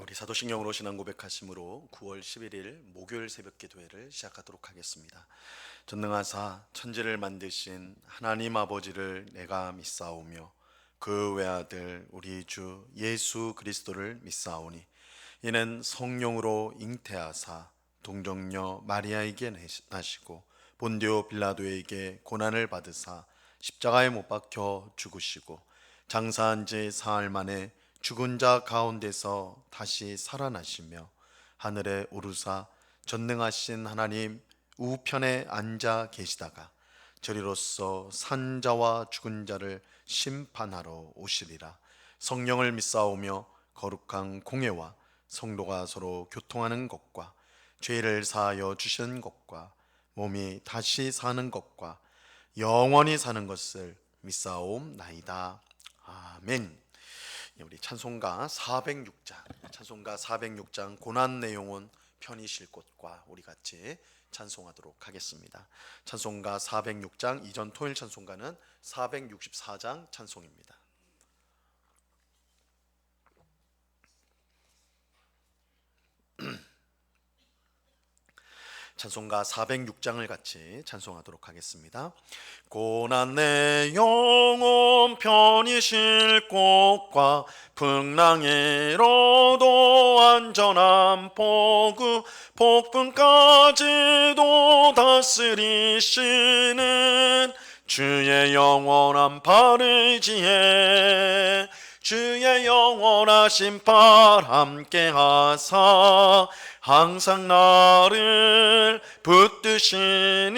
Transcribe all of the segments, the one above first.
우리 사도신경으로 신앙 고백하심으로 9월 11일 목요일 새벽 기도회를 시작하도록 하겠습니다. 전능하사 천지를 만드신 하나님 아버지를 내가 믿사오며 그 외아들 우리 주 예수 그리스도를 믿사오니 이는 성령으로 잉태하사 동정녀 마리아에게 나시고 본디오 빌라도에게 고난을 받으사 십자가에 못 박혀 죽으시고 장사한 지 사흘 만에 죽은 자 가운데서 다시 살아나시며 하늘에 오르사 전능하신 하나님 우편에 앉아 계시다가 저리로서 산 자와 죽은 자를 심판하러 오시리라. 성령을 믿사오며 거룩한 공회와 성도가 서로 교통하는 것과 죄를 사하여 주시는 것과 몸이 다시 사는 것과 영원히 사는 것을 믿사옵나이다. 아멘. 우리 찬송가 406장 고난 내용은 편히 쉴 곳과 우리 같이 찬송하도록 하겠습니다. 찬송가 406장 이전 토일 찬송가는 464장 찬송입니다. 찬송가 406장을 같이 찬송하도록 하겠습니다. 고난 내 영혼 편히 쉴 곳과 풍랑에로도 안전한 포구 폭풍까지도 다스리시는 주의 영원한 팔을 지혜 주의 영원하신 팔 함께 하사 항상 나를 붙드시니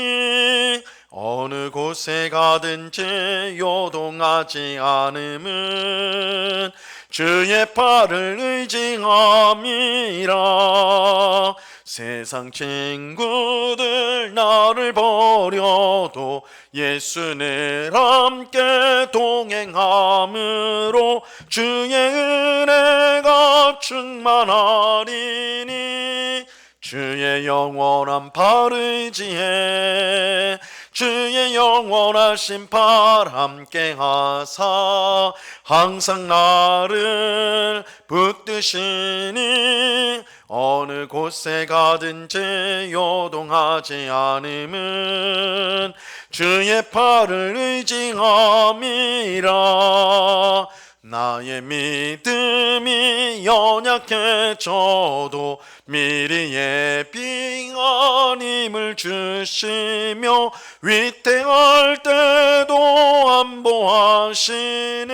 어느 곳에 가든지 요동하지 않음은 주의 팔을 의지함이라. 세상 친구들 나를 버려도 예수는 함께 동행함으로 주의 은혜가 충만하리니 주의 영원한 팔 의지해 주의 영원하신 팔 함께 하사 항상 나를 붙드시니 어느 곳에 가든지 요동하지 않음은 주의 팔을 의지함이라. 나의 믿음이 연약해져도 미리 예비한 힘을 주시며 위태할 때도 안보하시는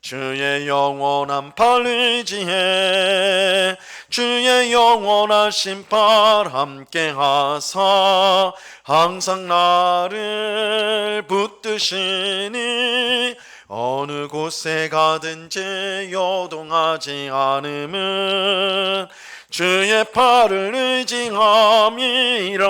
주의 영원한 팔 의지해 주의 영원하신 팔 함께 하사 항상 나를 붙드시니 어느 곳에 가든지 요동하지 않음은 주의 팔을 의지함이라.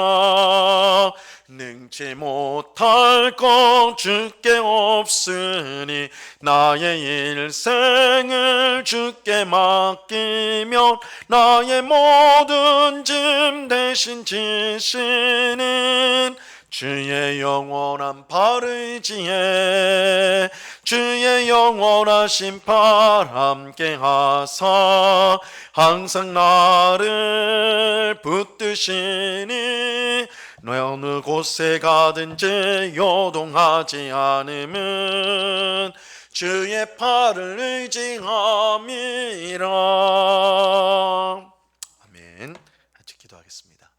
능치 못할 것 주께 없으니 나의 일생을 주께 맡기면 나의 모든 짐 대신 지시는 주의 영원한 팔 의지해 주의 영원하신 팔 함께 하사 항상 나를 붙드시니 어느 곳에 가든지 요동하지 않음은 주의 팔을 의지함이라. 아멘. 같이 기도하겠습니다.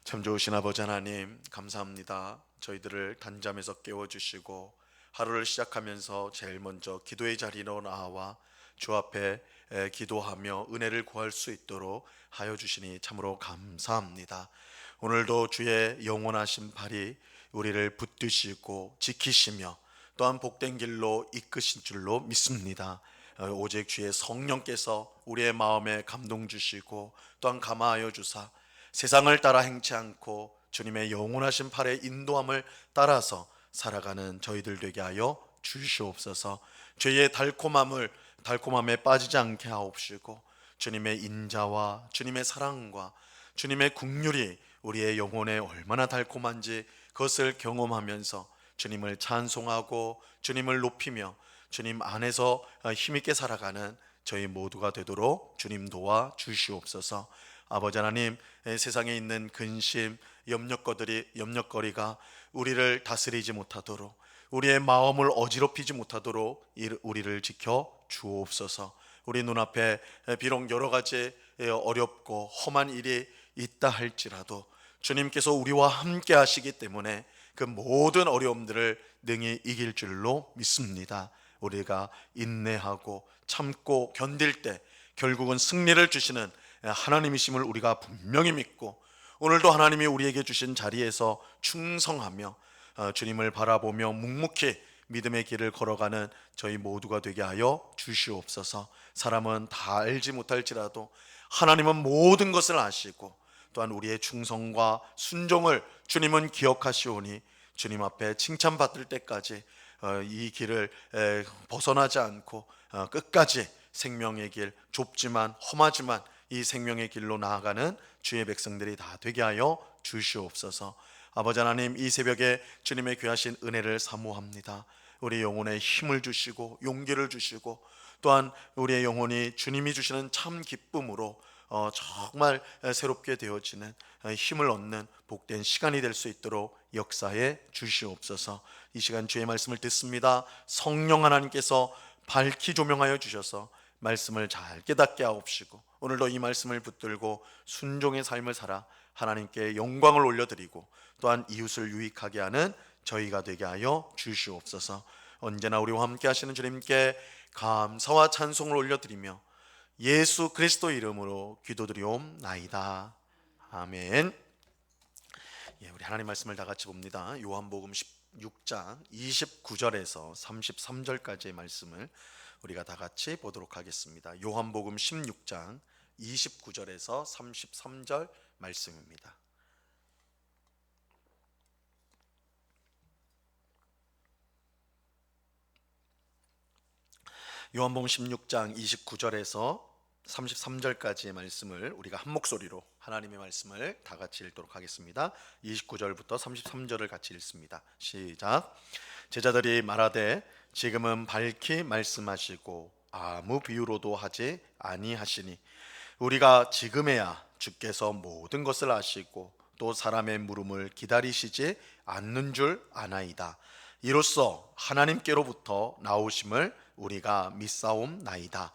참 좋으신 아버지 하나님 감사합니다. 저희들을 단잠에서 깨워주시고 하루를 시작하면서 제일 먼저 기도의 자리로 나와 주 앞에 기도하며 은혜를 구할 수 있도록 하여 주시니 참으로 감사합니다. 오늘도 주의 영원하신 팔이 우리를 붙드시고 지키시며 또한 복된 길로 이끄신 줄로 믿습니다. 오직 주의 성령께서 우리의 마음에 감동 주시고 또한 감화하여 주사 세상을 따라 행치 않고 주님의 영원하신 팔의 인도함을 따라서 살아가는 저희들 되게 하여 주시옵소서. 죄의 달콤함에 빠지지 않게 하옵시고 주님의 인자와 주님의 사랑과 주님의 긍휼이 우리의 영혼에 얼마나 달콤한지 그것을 경험하면서 주님을 찬송하고 주님을 높이며 주님 안에서 힘있게 살아가는 저희 모두가 되도록 주님 도와 주시옵소서. 아버지 하나님, 세상에 있는 근심, 염려거리가 우리를 다스리지 못하도록, 우리의 마음을 어지럽히지 못하도록 우리를 지켜 주옵소서. 우리 눈앞에 비록 여러 가지 어렵고 험한 일이 있다 할지라도 주님께서 우리와 함께 하시기 때문에 그 모든 어려움들을 능히 이길 줄로 믿습니다. 우리가 인내하고 참고 견딜 때 결국은 승리를 주시는 하나님이심을 우리가 분명히 믿고, 오늘도 하나님이 우리에게 주신 자리에서 충성하며 주님을 바라보며 묵묵히 믿음의 길을 걸어가는 저희 모두가 되게 하여 주시옵소서. 사람은 다 알지 못할지라도 하나님은 모든 것을 아시고, 또한 우리의 충성과 순종을 주님은 기억하시오니 주님 앞에 칭찬받을 때까지 이 길을 벗어나지 않고 끝까지 생명의 길, 좁지만 험하지만 이 생명의 길로 나아가는 주의 백성들이 다 되게 하여 주시옵소서. 아버지 하나님, 이 새벽에 주님의 귀하신 은혜를 사모합니다. 우리 영혼에 힘을 주시고 용기를 주시고, 또한 우리의 영혼이 주님이 주시는 참 기쁨으로 정말 새롭게 되어지는 힘을 얻는 복된 시간이 될 수 있도록 역사해 주시옵소서. 이 시간 주의 말씀을 듣습니다. 성령 하나님께서 밝히 조명하여 주셔서 말씀을 잘 깨닫게 하옵시고, 오늘도 이 말씀을 붙들고 순종의 삶을 살아 하나님께 영광을 올려드리고 또한 이웃을 유익하게 하는 저희가 되게 하여 주시옵소서. 언제나 우리와 함께 하시는 주님께 감사와 찬송을 올려드리며 예수 그리스도 이름으로 기도드리옵나이다. 아멘. 우리 하나님 말씀을 다 같이 봅니다. 요한복음 16장 29절에서 33절까지의 말씀을 우리가 다 같이 보도록 하겠습니다. 요한복음 16장 29절에서 33절 말씀입니다. 요한복음 16장 29절에서 33절까지의 말씀을 우리가 한 목소리로 하나님의 말씀을 다 같이 읽도록 하겠습니다. 29절부터 33절을 같이 읽습니다. 시작. 제자들이 말하되 지금은 밝히 말씀하시고 아무 비유로도 하지 아니하시니 우리가 지금에야 주께서 모든 것을 아시고 또 사람의 물음을 기다리시지 않는 줄 아나이다. 이로써 하나님께로부터 나오심을 우리가 믿사옵나이다.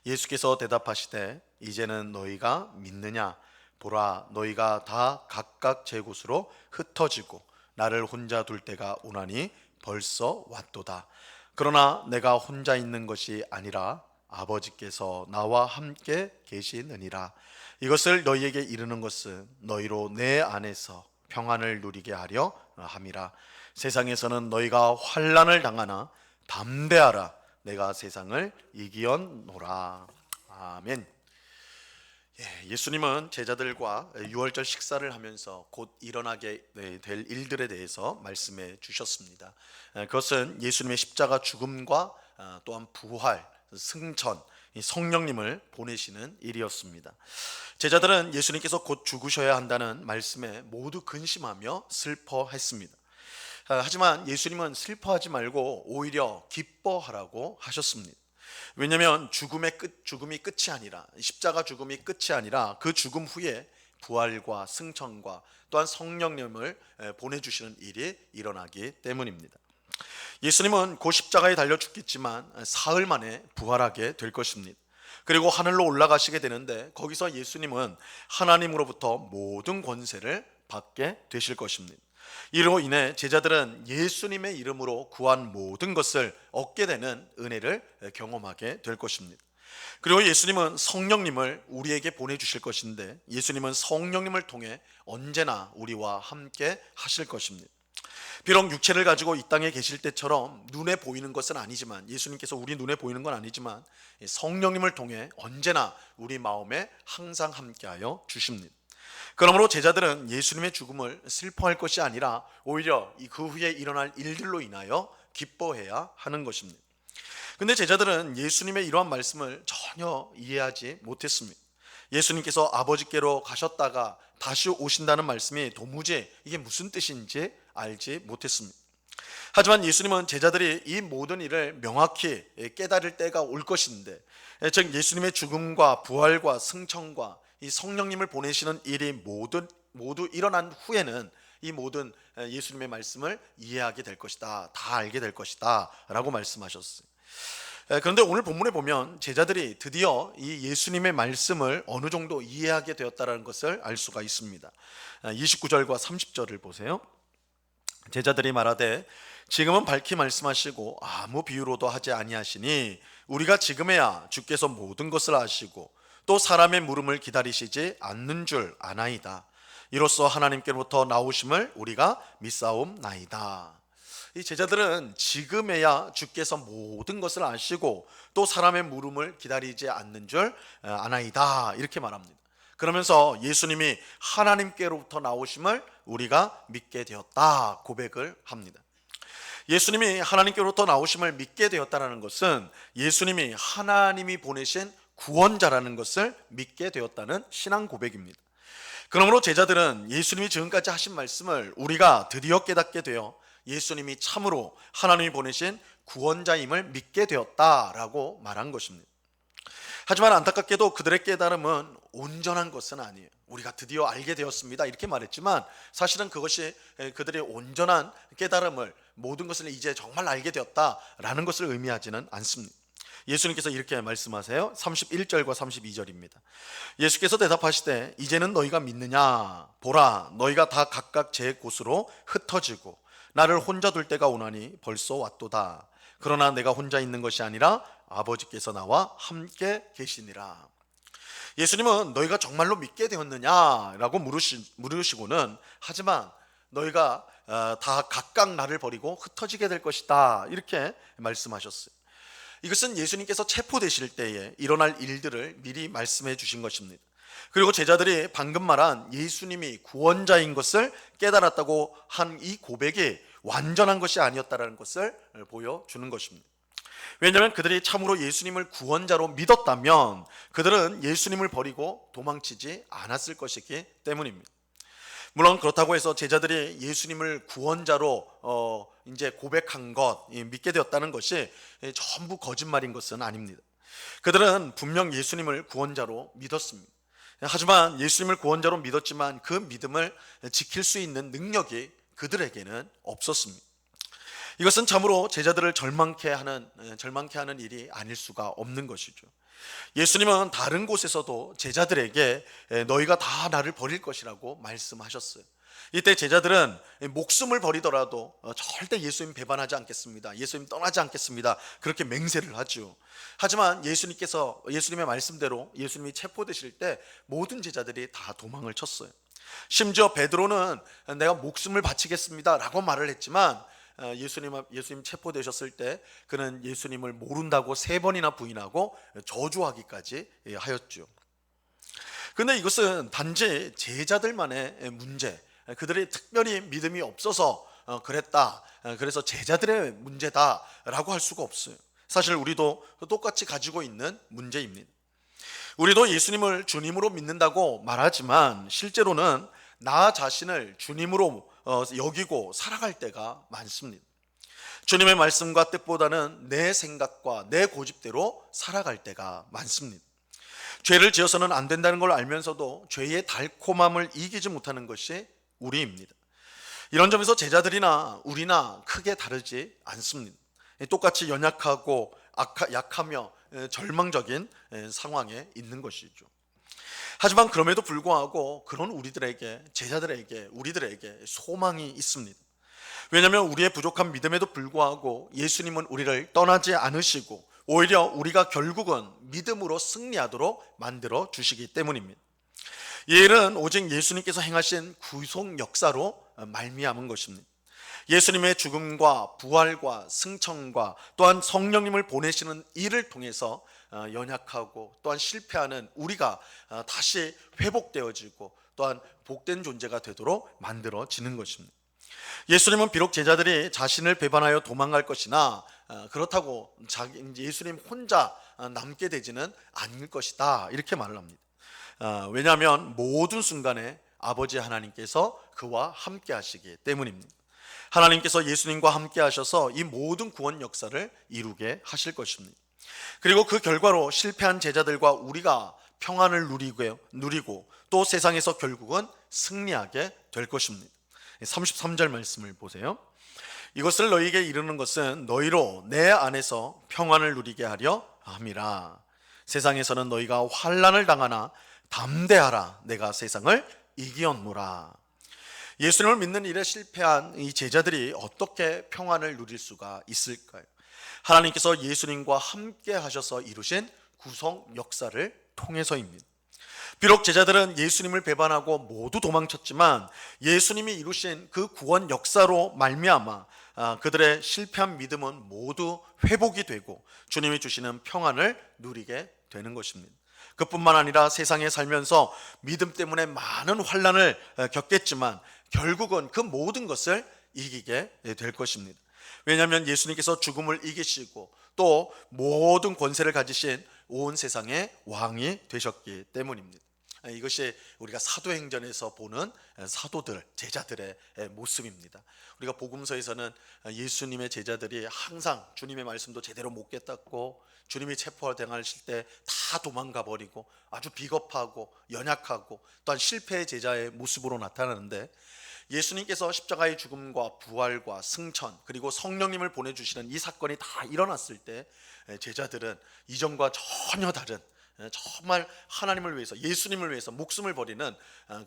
예수께서 대답하시되 이제는 너희가 믿느냐? 보라, 너희가 다 각각 제 곳으로 흩어지고 나를 혼자 둘 때가 오나니 벌써 왔도다. 그러나 내가 혼자 있는 것이 아니라 아버지께서 나와 함께 계시느니라. 이것을 너희에게 이르는 것은 너희로 내 안에서 평안을 누리게 하려 함이라. 세상에서는 너희가 환난을 당하나 담대하라. 내가 세상을 이기었노라. 아멘. 예수님은 제자들과 유월절 식사를 하면서 곧 일어나게 될 일들에 대해서 말씀해 주셨습니다. 그것은 예수님의 십자가 죽음과 또한 부활, 승천, 성령님을 보내시는 일이었습니다. 제자들은 예수님께서 곧 죽으셔야 한다는 말씀에 모두 근심하며 슬퍼했습니다. 하지만 예수님은 슬퍼하지 말고 오히려 기뻐하라고 하셨습니다. 왜냐하면 죽음이 끝이 아니라, 십자가 죽음이 끝이 아니라 그 죽음 후에 부활과 승천과 또한 성령님을 보내주시는 일이 일어나기 때문입니다. 예수님은 곧 십자가에 달려 죽겠지만 사흘 만에 부활하게 될 것입니다. 그리고 하늘로 올라가시게 되는데 거기서 예수님은 하나님으로부터 모든 권세를 받게 되실 것입니다. 이로 인해 제자들은 예수님의 이름으로 구한 모든 것을 얻게 되는 은혜를 경험하게 될 것입니다. 그리고 예수님은 성령님을 우리에게 보내주실 것인데 예수님은 성령님을 통해 언제나 우리와 함께 하실 것입니다. 비록 육체를 가지고 이 땅에 계실 때처럼 눈에 보이는 것은 아니지만, 예수님께서 우리 눈에 보이는 건 아니지만 성령님을 통해 언제나 우리 마음에 항상 함께하여 주십니다. 그러므로 제자들은 예수님의 죽음을 슬퍼할 것이 아니라 오히려 그 후에 일어날 일들로 인하여 기뻐해야 하는 것입니다. 근데 제자들은 예수님의 이러한 말씀을 전혀 이해하지 못했습니다. 예수님께서 아버지께로 가셨다가 다시 오신다는 말씀이 도무지 이게 무슨 뜻인지 알지 못했습니다. 하지만 예수님은 제자들이 이 모든 일을 명확히 깨달을 때가 올 것인데, 즉 예수님의 죽음과 부활과 승천과 이 성령님을 보내시는 일이 모두 일어난 후에는 이 모든 예수님의 말씀을 이해하게 될 것이다, 다 알게 될 것이다 라고 말씀하셨어요. 그런데 오늘 본문에 보면 제자들이 드디어 이 예수님의 말씀을 어느 정도 이해하게 되었다는 것을 알 수가 있습니다. 29절과 30절을 보세요. 제자들이 말하되 지금은 밝히 말씀하시고 아무 비유로도 하지 아니하시니 우리가 지금에야 주께서 모든 것을 아시고 또 사람의 물음을 기다리시지 않는 줄 아나이다. 이로써 하나님께로부터 나오심을 우리가 믿사옵나이다. 이 제자들은 지금에야 주께서 모든 것을 아시고 또 사람의 물음을 기다리지 않는 줄 아나이다, 이렇게 말합니다. 그러면서 예수님이 하나님께로부터 나오심을 우리가 믿게 되었다 고백을 합니다. 예수님이 하나님께로부터 나오심을 믿게 되었다는 것은 예수님이 하나님이 보내신 구원자라는 것을 믿게 되었다는 신앙 고백입니다. 그러므로 제자들은 예수님이 지금까지 하신 말씀을 우리가 드디어 깨닫게 되어 예수님이 참으로 하나님이 보내신 구원자임을 믿게 되었다라고 말한 것입니다. 하지만 안타깝게도 그들의 깨달음은 온전한 것은 아니에요. 우리가 드디어 알게 되었습니다 이렇게 말했지만 사실은 그것이 그들의 온전한 깨달음을, 모든 것을 이제 정말 알게 되었다라는 것을 의미하지는 않습니다. 예수님께서 이렇게 말씀하세요. 31절과 32절입니다. 예수께서 대답하시되 이제는 너희가 믿느냐? 보라, 너희가 다 각각 제 곳으로 흩어지고 나를 혼자 둘 때가 오나니 벌써 왔도다. 그러나 내가 혼자 있는 것이 아니라 아버지께서 나와 함께 계시니라. 예수님은 너희가 정말로 믿게 되었느냐라고 물으시고는 하지만 너희가 다 각각 나를 버리고 흩어지게 될 것이다 이렇게 말씀하셨어요. 이것은 예수님께서 체포되실 때에 일어날 일들을 미리 말씀해 주신 것입니다. 그리고 제자들이 방금 말한 예수님이 구원자인 것을 깨달았다고 한 이 고백이 완전한 것이 아니었다는 것을 보여주는 것입니다. 왜냐하면 그들이 참으로 예수님을 구원자로 믿었다면 그들은 예수님을 버리고 도망치지 않았을 것이기 때문입니다. 물론 그렇다고 해서 제자들이 예수님을 구원자로 이제 고백한 것, 믿게 되었다는 것이 전부 거짓말인 것은 아닙니다. 그들은 분명 예수님을 구원자로 믿었습니다. 하지만 예수님을 구원자로 믿었지만 그 믿음을 지킬 수 있는 능력이 그들에게는 없었습니다. 이것은 참으로 제자들을 절망케 하는 일이 아닐 수가 없는 것이죠. 예수님은 다른 곳에서도 제자들에게 너희가 다 나를 버릴 것이라고 말씀하셨어요. 이때 제자들은 목숨을 버리더라도 절대 예수님 배반하지 않겠습니다, 예수님 떠나지 않겠습니다, 그렇게 맹세를 하죠. 하지만 예수님의 말씀대로 예수님이 체포되실 때 모든 제자들이 다 도망을 쳤어요. 심지어 베드로는 내가 목숨을 바치겠습니다 라고 말을 했지만 예수님 체포되셨을 때 그는 예수님을 모른다고 3번이나 부인하고 저주하기까지 하였죠. 그런데 이것은 단지 제자들만의 문제, 그들이 특별히 믿음이 없어서 그랬다, 그래서 제자들의 문제다라고 할 수가 없어요. 사실 우리도 똑같이 가지고 있는 문제입니다. 우리도 예수님을 주님으로 믿는다고 말하지만 실제로는 나 자신을 주님으로 여기고 살아갈 때가 많습니다. 주님의 말씀과 뜻보다는 내 생각과 내 고집대로 살아갈 때가 많습니다. 죄를 지어서는 안 된다는 걸 알면서도 죄의 달콤함을 이기지 못하는 것이 우리입니다. 이런 점에서 제자들이나 우리나 크게 다르지 않습니다. 똑같이 연약하고 약하며 절망적인 상황에 있는 것이죠. 하지만 그럼에도 불구하고 그런 우리들에게 소망이 있습니다. 왜냐하면 우리의 부족한 믿음에도 불구하고 예수님은 우리를 떠나지 않으시고 오히려 우리가 결국은 믿음으로 승리하도록 만들어 주시기 때문입니다. 이 일은 오직 예수님께서 행하신 구속 역사로 말미암은 것입니다. 예수님의 죽음과 부활과 승천과 또한 성령님을 보내시는 일을 통해서 연약하고 또한 실패하는 우리가 다시 회복되어지고 또한 복된 존재가 되도록 만들어지는 것입니다. 예수님은 비록 제자들이 자신을 배반하여 도망갈 것이나 그렇다고 예수님 혼자 남게 되지는 않을 것이다 이렇게 말을 합니다. 왜냐하면 모든 순간에 아버지 하나님께서 그와 함께 하시기 때문입니다. 하나님께서 예수님과 함께 하셔서 이 모든 구원 역사를 이루게 하실 것입니다. 그리고 그 결과로 실패한 제자들과 우리가 평안을 누리고 또 세상에서 결국은 승리하게 될 것입니다. 33절 말씀을 보세요. 이것을 너희에게 이르는 것은 너희로 내 안에서 평안을 누리게 하려 함이라. 세상에서는 너희가 환난을 당하나 담대하라. 내가 세상을 이기었노라. 예수님을 믿는 일에 실패한 이 제자들이 어떻게 평안을 누릴 수가 있을까요? 하나님께서 예수님과 함께 하셔서 이루신 구속 역사를 통해서입니다. 비록 제자들은 예수님을 배반하고 모두 도망쳤지만 예수님이 이루신 그 구원 역사로 말미암아 그들의 실패한 믿음은 모두 회복이 되고 주님이 주시는 평안을 누리게 되는 것입니다. 그뿐만 아니라 세상에 살면서 믿음 때문에 많은 환난을 겪겠지만 결국은 그 모든 것을 이기게 될 것입니다. 왜냐하면 예수님께서 죽음을 이기시고 또 모든 권세를 가지신 온 세상의 왕이 되셨기 때문입니다. 이것이 우리가 사도행전에서 보는 사도들, 제자들의 모습입니다. 우리가 복음서에서는 예수님의 제자들이 항상 주님의 말씀도 제대로 못 깨닫고 주님이 체포당하실 때 다 도망가 버리고 아주 비겁하고 연약하고 또한 실패의 제자의 모습으로 나타나는데, 예수님께서 십자가의 죽음과 부활과 승천 그리고 성령님을 보내주시는 이 사건이 다 일어났을 때 제자들은 이전과 전혀 다른, 정말 하나님을 위해서, 예수님을 위해서 목숨을 버리는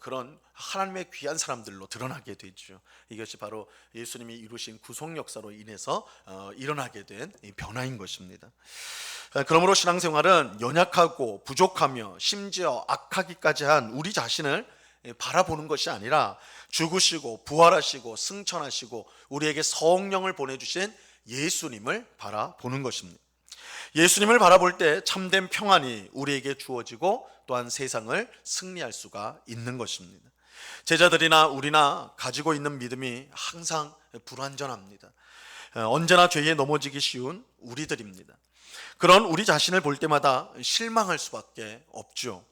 그런 하나님의 귀한 사람들로 드러나게 되죠. 이것이 바로 예수님이 이루신 구속 역사로 인해서 일어나게 된 변화인 것입니다. 그러므로 신앙생활은 연약하고 부족하며 심지어 악하기까지 한 우리 자신을 바라보는 것이 아니라 죽으시고 부활하시고 승천하시고 우리에게 성령을 보내주신 예수님을 바라보는 것입니다. 예수님을 바라볼 때 참된 평안이 우리에게 주어지고 또한 세상을 승리할 수가 있는 것입니다. 제자들이나 우리나 가지고 있는 믿음이 항상 불완전합니다. 언제나 죄에 넘어지기 쉬운 우리들입니다. 그런 우리 자신을 볼 때마다 실망할 수밖에 없죠.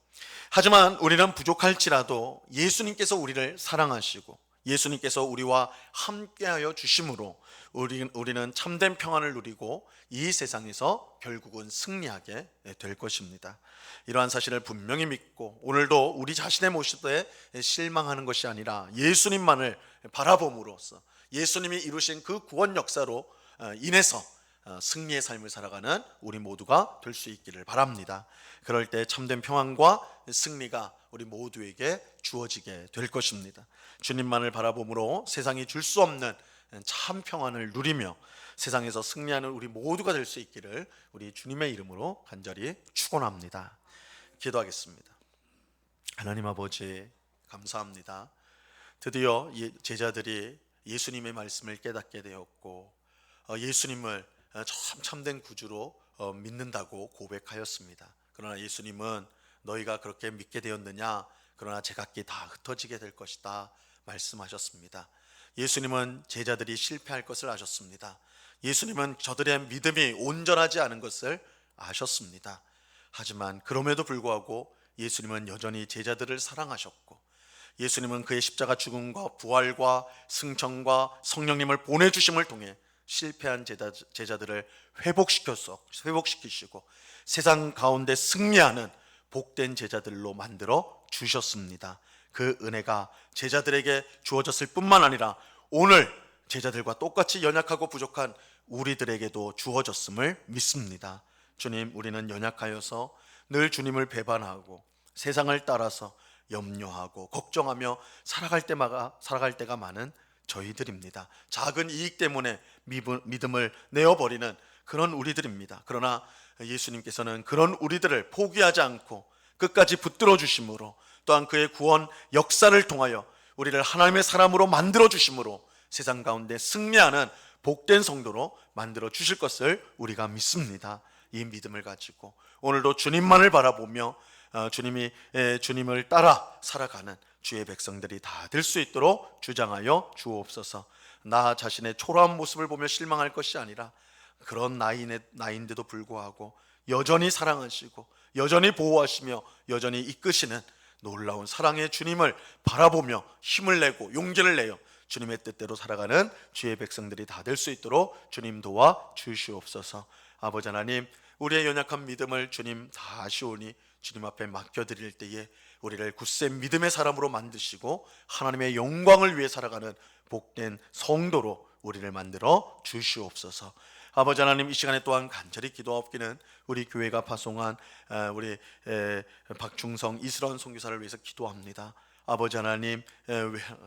하지만 우리는 부족할지라도 예수님께서 우리를 사랑하시고 예수님께서 우리와 함께하여 주심으로 우리는 참된 평안을 누리고 이 세상에서 결국은 승리하게 될 것입니다. 이러한 사실을 분명히 믿고 오늘도 우리 자신의 모습에 실망하는 것이 아니라 예수님만을 바라봄으로써 예수님이 이루신 그 구원 역사로 인해서 승리의 삶을 살아가는 우리 모두가 될 수 있기를 바랍니다. 그럴 때 참된 평안과 승리가 우리 모두에게 주어지게 될 것입니다. 주님만을 바라봄으로 세상이 줄 수 없는 참 평안을 누리며 세상에서 승리하는 우리 모두가 될 수 있기를 우리 주님의 이름으로 간절히 축원합니다. 기도하겠습니다. 하나님 아버지, 감사합니다. 드디어 제자들이 예수님의 말씀을 깨닫게 되었고 예수님을 참된 구주로 믿는다고 고백하였습니다. 그러나 예수님은 너희가 그렇게 믿게 되었느냐? 그러나 제각기 다 흩어지게 될 것이다 말씀하셨습니다. 예수님은 제자들이 실패할 것을 아셨습니다. 예수님은 저들의 믿음이 온전하지 않은 것을 아셨습니다. 하지만 그럼에도 불구하고 예수님은 여전히 제자들을 사랑하셨고 예수님은 그의 십자가 죽음과 부활과 승천과 성령님을 보내주심을 통해 실패한 제자들을 회복시키시고 세상 가운데 승리하는 복된 제자들로 만들어 주셨습니다. 그 은혜가 제자들에게 주어졌을 뿐만 아니라 오늘 제자들과 똑같이 연약하고 부족한 우리들에게도 주어졌음을 믿습니다. 주님, 우리는 연약하여서 늘 주님을 배반하고 세상을 따라서 염려하고 걱정하며 살아갈 때가 많은 저희들입니다. 작은 이익 때문에 믿음을 내어버리는 그런 우리들입니다. 그러나 예수님께서는 그런 우리들을 포기하지 않고 끝까지 붙들어 주심으로 또한 그의 구원 역사를 통하여 우리를 하나님의 사람으로 만들어 주심으로 세상 가운데 승리하는 복된 성도로 만들어 주실 것을 우리가 믿습니다. 이 믿음을 가지고 오늘도 주님만을 바라보며 주님을 따라 살아가는 주의 백성들이 다 될 수 있도록 주장하여 주옵소서. 나 자신의 초라한 모습을 보며 실망할 것이 아니라 그런 나이인데도 불구하고 여전히 사랑하시고 여전히 보호하시며 여전히 이끄시는 놀라운 사랑의 주님을 바라보며 힘을 내고 용기를 내요 주님의 뜻대로 살아가는 주의 백성들이 다 될 수 있도록 주님 도와 주시옵소서. 아버지 하나님, 우리의 연약한 믿음을 주님 다 아시오니 주님 앞에 맡겨드릴 때에 우리를 굳센 믿음의 사람으로 만드시고 하나님의 영광을 위해 살아가는 복된 성도로 우리를 만들어 주시옵소서. 아버지 하나님, 이 시간에 또한 간절히 기도하옵기는 우리 교회가 파송한 우리 박중성 이슬원 선교사를 위해서 기도합니다. 아버지 하나님,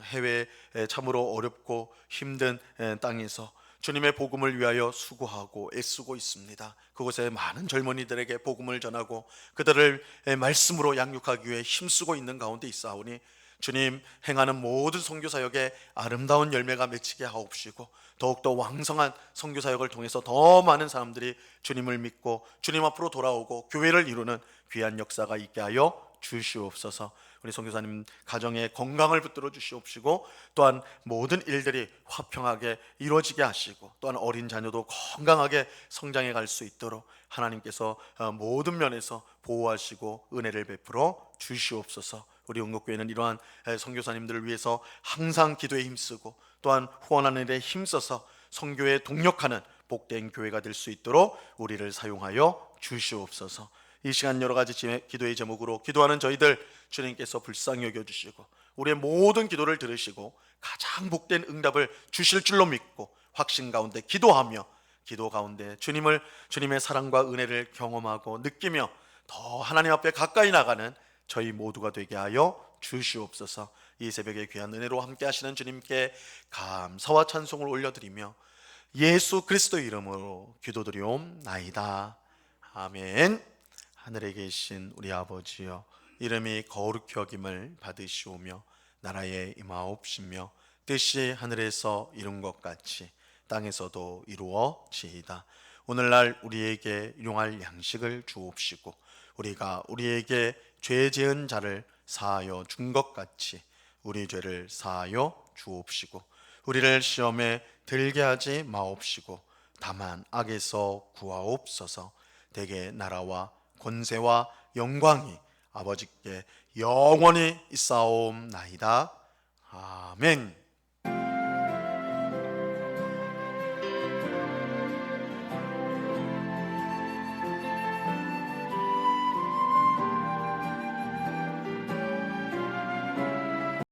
해외 참으로 어렵고 힘든 땅에서 주님의 복음을 위하여 수고하고 애쓰고 있습니다. 그곳에 많은 젊은이들에게 복음을 전하고 그들을 말씀으로 양육하기 위해 힘쓰고 있는 가운데 있사오니 주님, 행하는 모든 선교사역에 아름다운 열매가 맺히게 하옵시고 더욱더 왕성한 선교사역을 통해서 더 많은 사람들이 주님을 믿고 주님 앞으로 돌아오고 교회를 이루는 귀한 역사가 있게 하여 주시옵소서. 우리 선교사님 가정에 건강을 붙들어 주시옵시고 또한 모든 일들이 화평하게 이루어지게 하시고 또한 어린 자녀도 건강하게 성장해 갈 수 있도록 하나님께서 모든 면에서 보호하시고 은혜를 베풀어 주시옵소서. 우리 영국교회는 이러한 선교사님들을 위해서 항상 기도에 힘쓰고 또한 후원하는 데 힘써서 선교에 동력하는 복된 교회가 될 수 있도록 우리를 사용하여 주시옵소서. 이 시간 여러 가지 기도의 제목으로 기도하는 저희들 주님께서 불쌍히 여겨주시고 우리의 모든 기도를 들으시고 가장 복된 응답을 주실 줄로 믿고 확신 가운데 기도하며 기도 가운데 주님의 사랑과 은혜를 경험하고 느끼며 더 하나님 앞에 가까이 나가는 저희 모두가 되게 하여 주시옵소서. 이 새벽에 귀한 은혜로 함께 하시는 주님께 감사와 찬송을 올려드리며 예수 그리스도의 이름으로 기도드리옵나이다. 아멘. 하늘에 계신 우리 아버지여, 이름이 거룩히 여김을 받으시오며 나라에 임하옵시며 뜻이 하늘에서 이룬 것 같이 땅에서도 이루어지이다. 오늘날 우리에게 일용할 양식을 주옵시고 우리가 우리에게 죄 지은 자를 사하여 준 것 같이 우리 죄를 사하여 주옵시고 우리를 시험에 들게 하지 마옵시고 다만 악에서 구하옵소서. 대개 나라와 권세와 영광이 아버지께 영원히 있사옵나이다. 아멘.